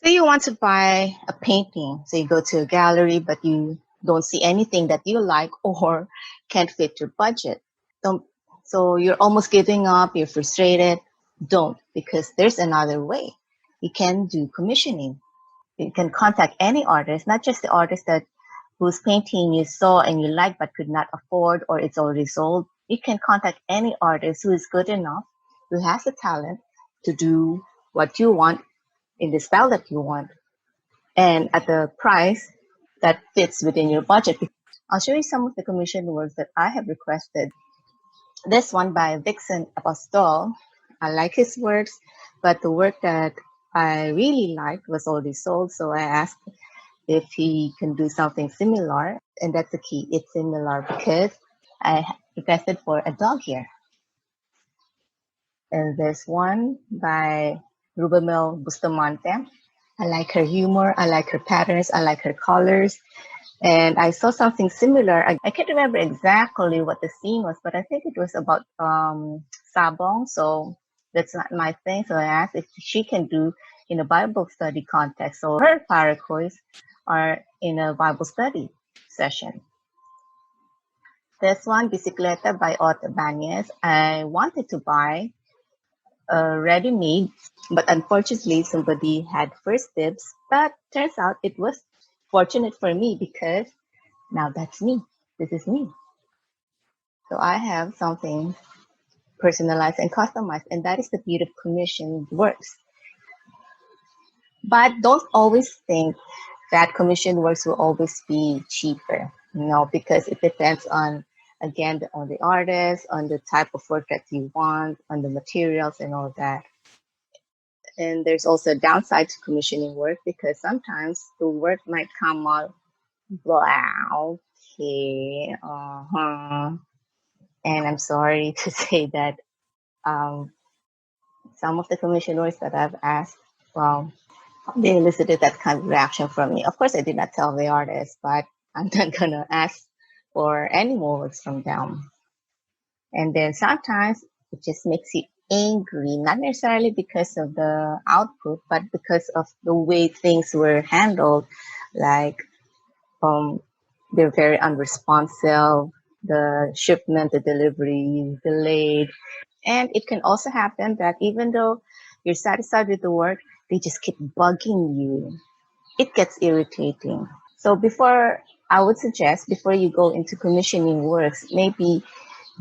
Say you want to buy a painting, so you go to a gallery, but you don't see anything that you like or can't fit your budget. Don't, so you're almost giving up, you're frustrated. Don't, because there's another way. You can do commissioning. You can contact any artist, not just the artist that whose painting you saw and you like but could not afford or it's already sold. You can contact any artist who is good enough, who has the talent to do what you want in the style that you want and at the price that fits within your budget. I'll show you some of the commission works that I have requested. This one by Vicson Apostol. I like his works, but the work that I really liked was already sold, so I asked if he can do something similar, and that's the key. It's similar because I requested for a dog here. And there's one by Rubemel Bustamante. I like her humor, I like her patterns, I like her colors. And I saw something similar. I can't remember exactly what the scene was, but I think it was about sabong. So that's not my thing. So I asked if she can do in a Bible study context. So her paracoys are in a Bible study session. This one, Bicicleta by Otep Banez. I wanted to buy ready-made, but unfortunately somebody had first dibs. But turns out it was fortunate for me because now that's me. This is me. So I have something personalized and customized, and that is the beauty of commission works. But don't always think that commission works will always be cheaper, because it depends on, again, on the artist, on the type of work that you want, on the materials and all that. And there's also a downside to commissioning work because sometimes the work might come out, wow, okay, and I'm sorry to say that some of the commission works that I've asked, well, they elicited that kind of reaction from me. Of course, I did not tell the artist, but I'm not gonna ask for any more works from them. And then sometimes it just makes you angry, not necessarily because of the output, but because of the way things were handled. Like they're very unresponsive, the shipment, the delivery delayed. And it can also happen that even though you're satisfied with the work, they just keep bugging you. It gets irritating. So I would suggest before you go into commissioning works, maybe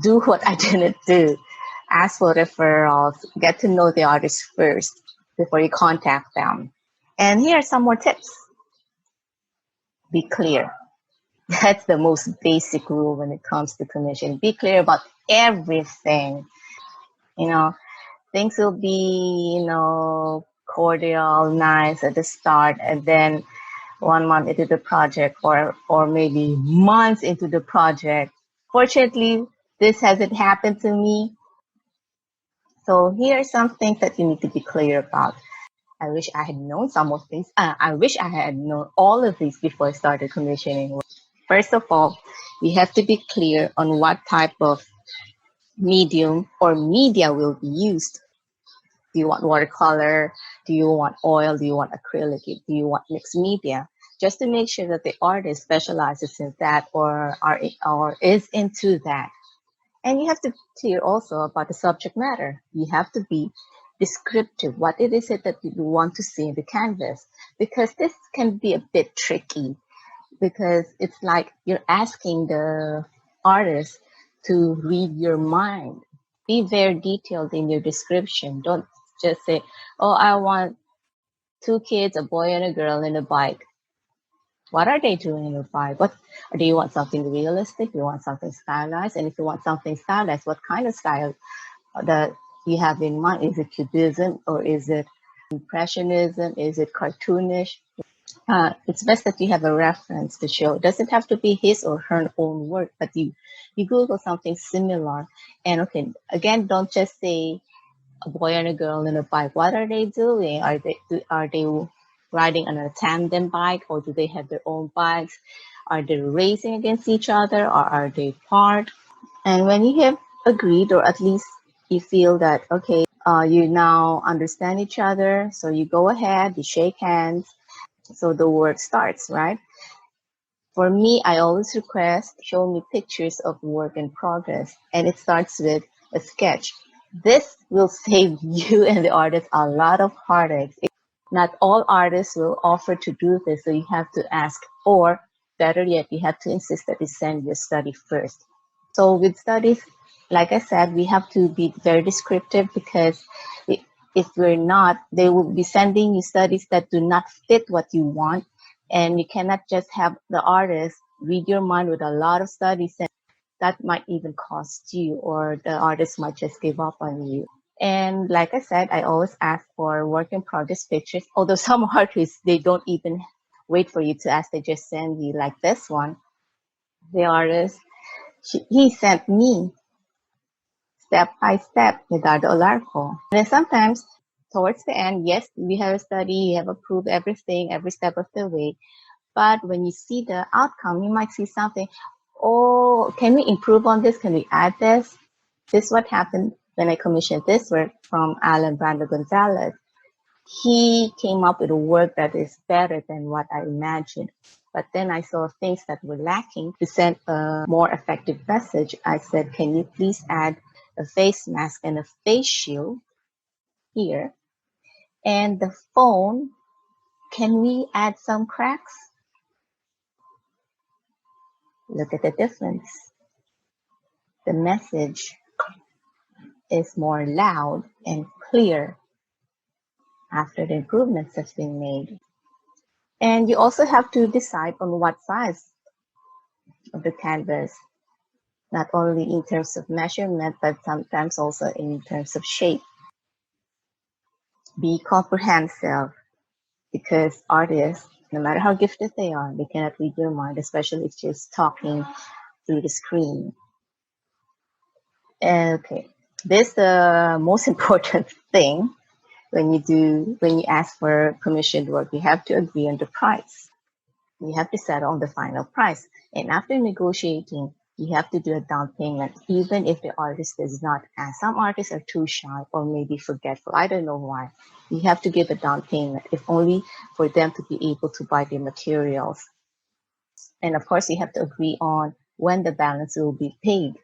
do what I didn't do. Ask for referrals, get to know the artist first before you contact them. And here are some more tips. Be clear. That's the most basic rule when it comes to commission. Be clear about everything. Things will be, cordial, nice at the start, and then 1 month into the project or maybe months into the project. Fortunately, this hasn't happened to me. So here are some things that you need to be clear about. I wish I had known some of these. I wish I had known all of these before I started commissioning. First of all, we have to be clear on what type of medium or media will be used. Do you want watercolor? Do you want oil? Do you want acrylic? Do you want mixed media? Just to make sure that the artist specializes in that or is into that. And you have to clear also about the subject matter. You have to be descriptive. What it is that you want to see in the canvas? Because this can be a bit tricky because it's like you're asking the artist to read your mind. Be very detailed in your description. Don't just say, oh, I want 2 kids, a boy and a girl, in a bike. What are they doing in a bike? Do you want something realistic? Do you want something stylized? And if you want something stylized, what kind of style that you have in mind? Is it cubism or is it impressionism? Is it cartoonish? It's best that you have a reference to show. It doesn't have to be his or her own work, but you Google something similar. And okay, again, don't just say a boy and a girl in a bike. What are they doing? Are they riding on a tandem bike, or do they have their own bikes? Are they racing against each other, or are they apart? And when you have agreed, or at least you feel that, okay, You now understand each other, so you go ahead, you shake hands, so the work starts, right? For me, I always request show me pictures of work in progress, and it starts with a sketch. This will save you and the artist a lot of heartaches. Not all artists will offer to do this, so you have to ask, or better yet, you have to insist that they send your study first. So with studies, like I said, we have to be very descriptive because if we're not, they will be sending you studies that do not fit what you want. And you cannot just have the artist read your mind with a lot of studies, and that might even cost you, or the artist might just give up on you. And like I said, I always ask for work in progress pictures, although some artists, they don't even wait for you to ask, they just send you, like this one. The artist, he sent me step by step Medardo Olaco. And then sometimes towards the end, yes, we have a study, you have approved everything, every step of the way. But when you see the outcome, you might see something. Oh, can we improve on this? Can we add this? This is what happened when I commissioned this work from Allan Brando Gonzales. He came up with a work that is better than what I imagined. But then I saw things that were lacking to send a more effective message. I said, can you please add a face mask and a face shield here? And the phone, can we add some cracks? Look at the difference. The message is more loud and clear after the improvements have been made. And you also have to decide on what size of the canvas, not only in terms of measurement, but sometimes also in terms of shape. Be comprehensive, because artists, no matter how gifted they are, they cannot read your mind, especially if you're just talking through the screen. Okay, this is the most important thing when you ask for commissioned work. You have to agree on the price. You have to settle on the final price. And after negotiating, you have to do a down payment, even if the artist does not ask. Some artists are too shy or maybe forgetful. I don't know why. You have to give a down payment, if only for them to be able to buy the materials. And of course, you have to agree on when the balance will be paid.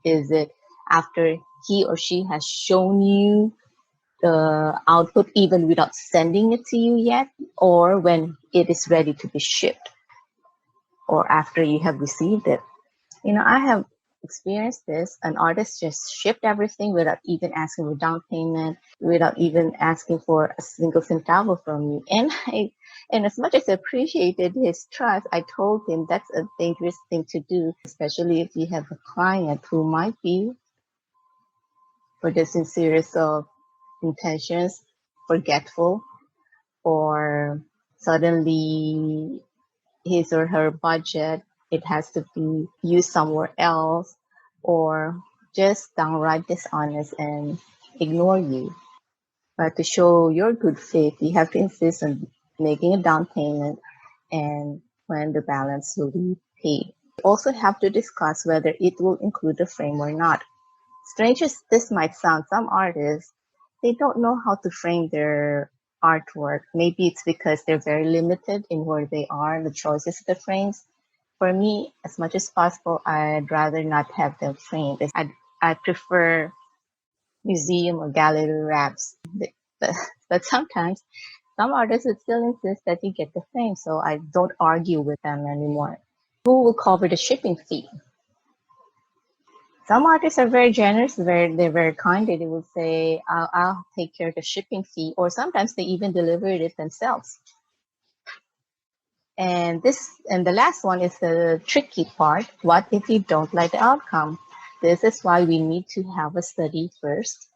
Is it after he or she has shown you the output even without sending it to you yet, or when it is ready to be shipped, or after you have received it? I have experienced this. An artist just shipped everything without even asking for down payment, without even asking for a single centavo from you. And as much as I appreciated his trust, I told him that's a dangerous thing to do, especially if you have a client who might be, for the sincerest of intentions, forgetful, or suddenly his or her budget, it has to be used somewhere else, or just downright dishonest and ignore you. But to show your good faith, you have to insist on making a down payment and when the balance will be paid. You also have to discuss whether it will include a frame or not. Strange as this might sound, some artists, they don't know how to frame their artwork. Maybe it's because they're very limited in where they are and the choices of the frames. For me, as much as possible, I'd rather not have them framed. I prefer museum or gallery wraps. But, but sometimes some artists would still insist that you get the frame, so I don't argue with them anymore. Who will cover the shipping fee? Some artists are very generous, they're very kind. They will say, I'll take care of the shipping fee, or sometimes they even deliver it themselves. And the last one is the tricky part. What if you don't like the outcome? This is why we need to have a study first.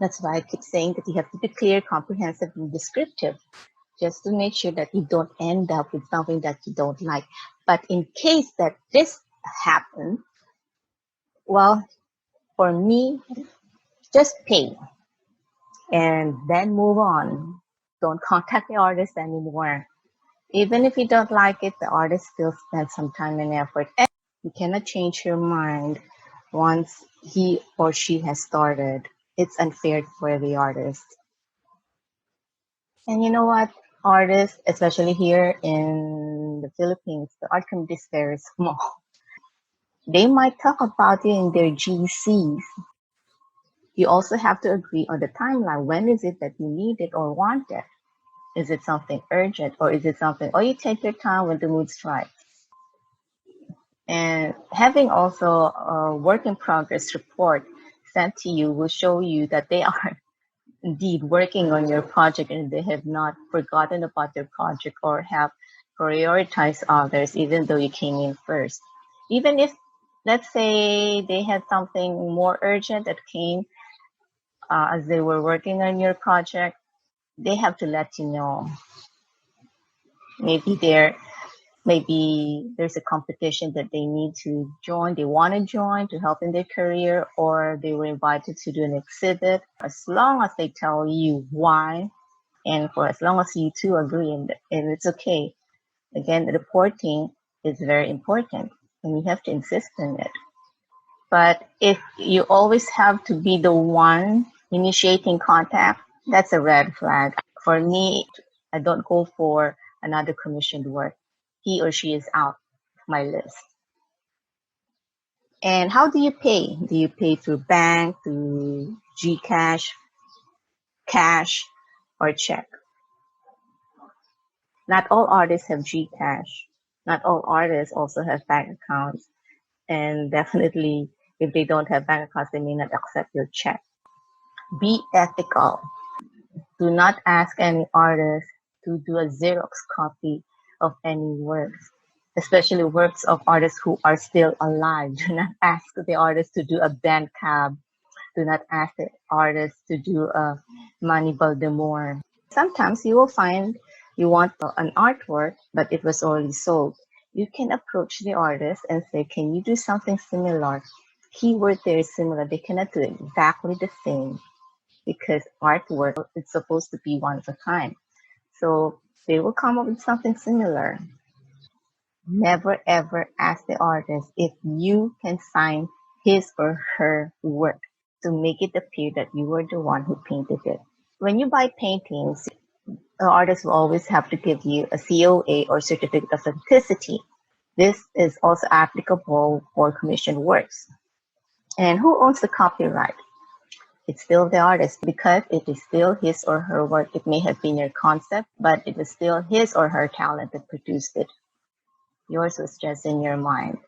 That's why I keep saying that you have to be clear, comprehensive, and descriptive, just to make sure that you don't end up with something that you don't like. But in case that this happens, well, for me, just pay and then move on. Don't contact the artist anymore. Even if you don't like it, the artist still spent some time and effort. And you cannot change your mind once he or she has started. it's unfair for the artist. And you know what? Artists, especially here in the Philippines, the art community is very small. They might talk about it in their GCs. You also have to agree on the timeline. When is it that you need it or want it? Is it something urgent or is it something, oh, you take your time when the mood strikes? And having also a work in progress report sent to you will show you that they are indeed working on your project and they have not forgotten about their project or have prioritized others even though you came in first. Even if, let's say, they had something more urgent that came as they were working on your project, they have to let you know. Maybe there's a competition that they need to join, they want to join to help in their career, or they were invited to do an exhibit. As long as they tell you why, and for as long as you two agree, and it's okay. Again, reporting is very important, and you have to insist on it. But if you always have to be the one initiating contact, that's a red flag. For me, I don't go for another commissioned work. He or she is out of my list. And how do you pay? Do you pay through bank, through GCash, cash, or check? Not all artists have GCash. Not all artists also have bank accounts. And definitely, if they don't have bank accounts, they may not accept your check. Be ethical. Do not ask any artist to do a Xerox copy of any works, especially works of artists who are still alive. Do not ask the artist to do a band cab. Do not ask the artist to do a Manny Baltimore. Sometimes you will find you want an artwork, but it was already sold. You can approach the artist and say, can you do something similar? Keyword there is similar. They cannot do exactly the same because artwork is supposed to be one of a kind. So they will come up with something similar. Never ever ask the artist if you can sign his or her work to make it appear that you were the one who painted it. When you buy paintings, the artist will always have to give you a COA or certificate of authenticity. This is also applicable for commissioned works. And who owns the copyright? It's still the artist because it is still his or her work. It may have been your concept, but it is still his or her talent that produced it. Yours was just in your mind.